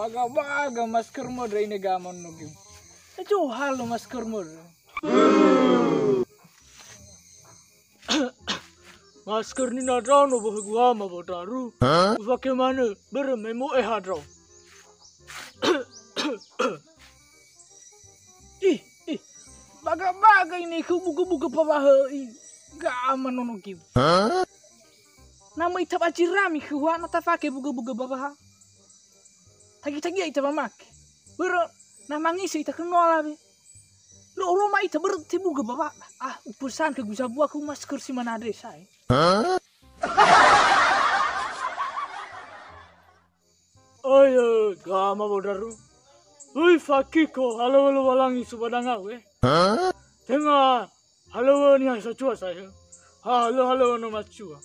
baga masker mo dre ini gamon no gim. Ajo halo masker mo. Masker ni na daw no gua ma bodaru. Bagaimana bermemo hadro. Ih, baga ini buka pabahe. Gaman no gim. Nama ita bajirami kuwa na tafake buga babaha. Tagi ita mamake. Bero na mangisi ita kenola be. Lo ma ita berti buga baba. Upusan ke gusa buah ku masker si manade sai. Ayo, gama bodaru. Ui fakiko halo walangi subadanga we. Tenga halo ni asa chua saya. Halo no machua.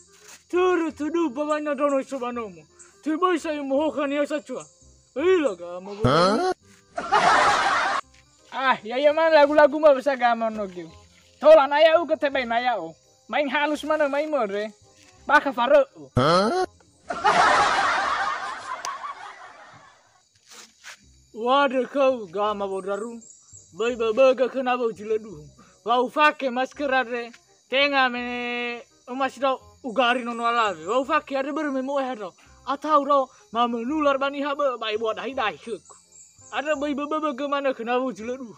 Tudu babanya dono sobanomo. Tiba saya mohokan ya sachua. Ila gama bodaru. Ya man lagu-lagu mah bisa gamon no giu. Tolan ayau ke tebe nayau. Main halus mana main more. Baka faro. Waduh kau gama bodaru. Baga kenapa jiledu. Wau fake masker ade. Tenga me masih ugari nono alabe. Wau fake ade bermemo hado. Atau ro mama nular bani habe bai buat dai huk. Ada baga kemana kenapa jiledu.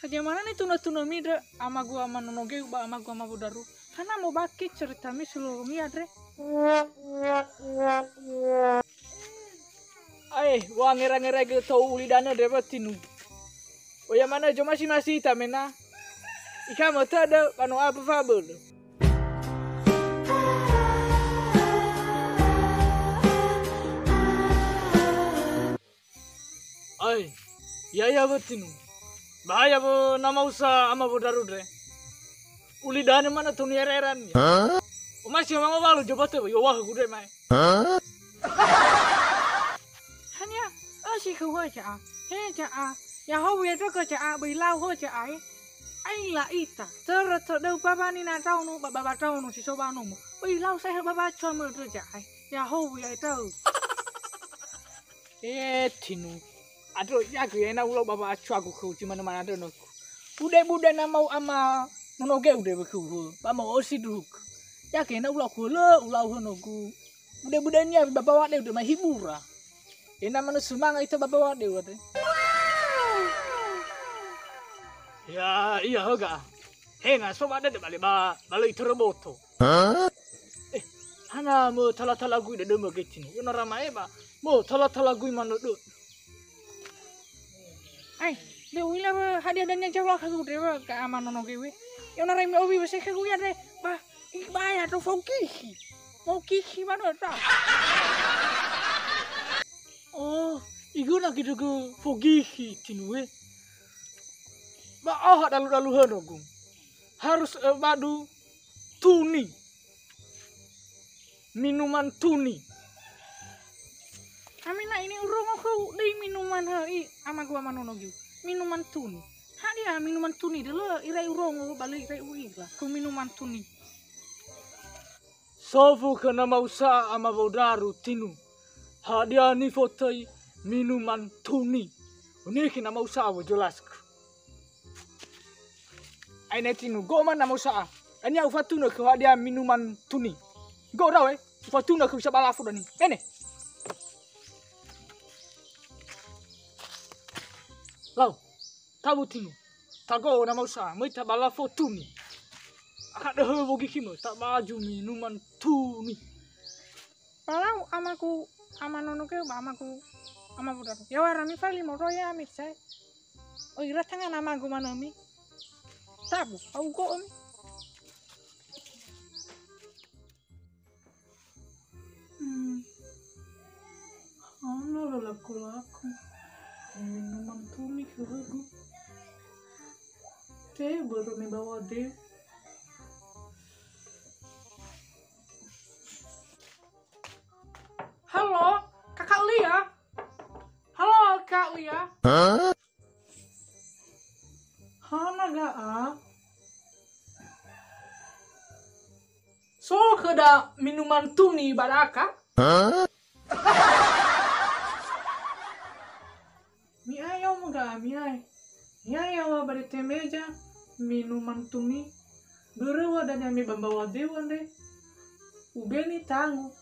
Bagaimana nih tuna midra ama gua ama nonoge ba ama gua ama bodaru. Karena mau baki cerita mi seluruh mi adre. Wah ngira ge tau ulidana dapat tinu. Ya mana jo masih tamena. Ika mata ada pano apa fabel. Ya betinu. Bahaya bo nama usaha ama bodaru dre. Ulidane mana tuh niereran ya. Masih mau balu coba tuh yo wah gede mai. Hanya si kau aja. Ya hau ya tuh kerja bilau ho aja ai la ita. Ter baba ni na tau nu baba tau nu si soba nu. Bilau saya baba cuma kerja ya hau ya itu. Tinu. Aduh ya gue enak ulau baba acu aku kau cuma mana ada nu. Bude na mau ama nonoge udah beku. Bama osi duk. Ya kena ulau nogu. Bude-budenya bapak wade udah mah hibura. Enak mana semangat itu bapak wade wate. Ya iya hoga. Henga soba ada balik itu roboto. Hana mo tala gue udah demo gitu. Yo naramae ba. Mo tala gue mana do. Dewi lah hadiah dan yang jauh aku dewa ke aman nono gue. Yang narai obi besar aku ya deh. Bah, bayar tuh mau kiki mana tak? Iku nak gitu ke fogihi tinue. Bah, dalu hanogu. Harus madu tuni. Minuman tuni. Amina ini urung aku di minuman ama gua manono gue. Minuman tuni. Hadiah minuman tuni dulu irai urong balik irai uilah ke minuman tuni. Sofu kena mausa ama bodaru tinu. Hadiah ni fotai minuman tuni. Ini kena mausa awo jelasku. Aine tinu go mana mausa. Anya ufatuna ke hadiah minuman tuni. Go rawe ufatuna ke bisa balafu dani. Nene. Lau, tahu tinu, tago nama usaha, mereka bala tuni. Akak dah bogi kimo, tak baju minuman tuni. Kalau amaku, ama nono ke, ama bodaru. Ya warami fali moro ya amit saya. Ira tangan amaku mana mi? Tabu, aku kok mi. Laku. Minuman tuni keragu. Teh baru membawa deh. Halo, Kakak Lia. Halo, Kak Lia. Hana gak ada minuman tuni baraka. Mi ayaw mo ga, mi ay. Mi ayaw ba di meja minuman tuni. Berawa dan mi bambawa dewan de. Ubeni tango.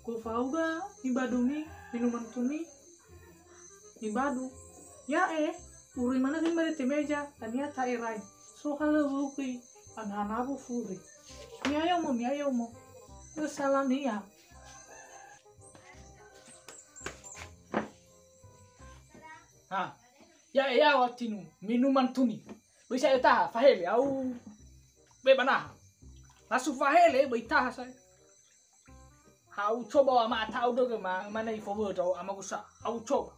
Ko fauga ibaduni minuman tuni. Ibadu. Ya uri mana din ba di meja tania ta iray. So kalau buki anak-anak furi. Mi ayaw mo. Salam niya. Ha, ya watinu minuman tuni. Bisa ita fahele au be bana. Lasu fahele be ita sai. Au coba ama tahu doge mana i forward au ama gusa. Au coba.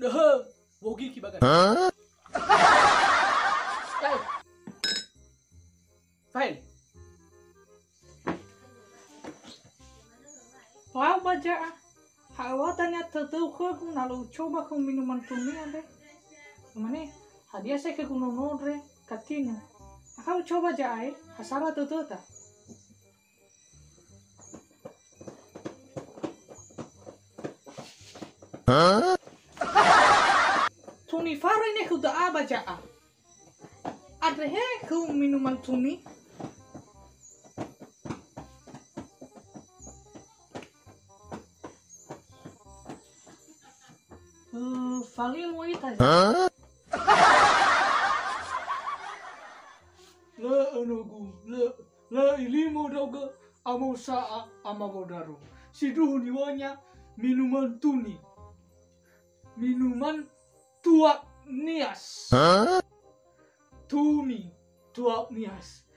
Dah, wogi ki bagan. Fahele. Wow baca, hawa tanya tertahu aku nalu coba kau minuman tuni ada, mana? Hadiah saya ke gunung nodre katino, aku coba jai, asara tertahu tak? Tuni faro ini kuda apa jaa? Ada kau minuman tuni? Fali mo ita. La anugu, la ilimo doga amo saa amagodaro. Siduh niwanya minuman tuni. Minuman tuak nias. Tuni tuak nias.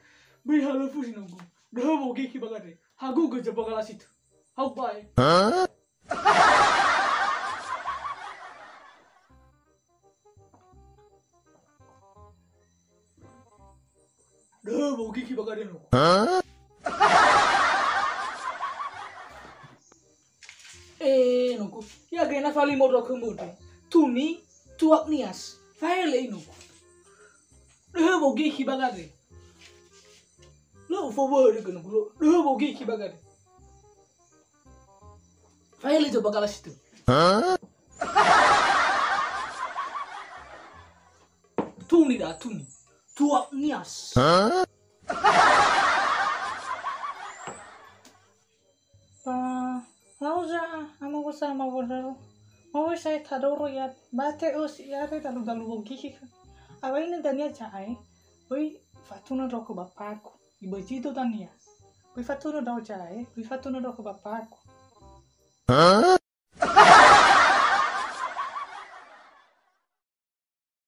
Beri halafu sinogu. Dah boge ki bagade. Hagu gaja bagala situ. Hau bye. Dah bogi ki bagade no. Nuku. Ya gena fali modro kemudian. Tuni tuak nias. File nuku. Dah bogi ki bagade. Lo forward ke nuku. Dah bogi ki bagade. File itu bagala situ. Tuni dah tuni. Tuak nias. Lauza ama gusa ama bodaro. Mau saya tadoro ya bate os ya re dalu bogi. Abai ne dania jai. Oi fatuna roko bapakku. Ibu itu tania. Oi fatuna dau jai. Oi fatuna roko bapakku.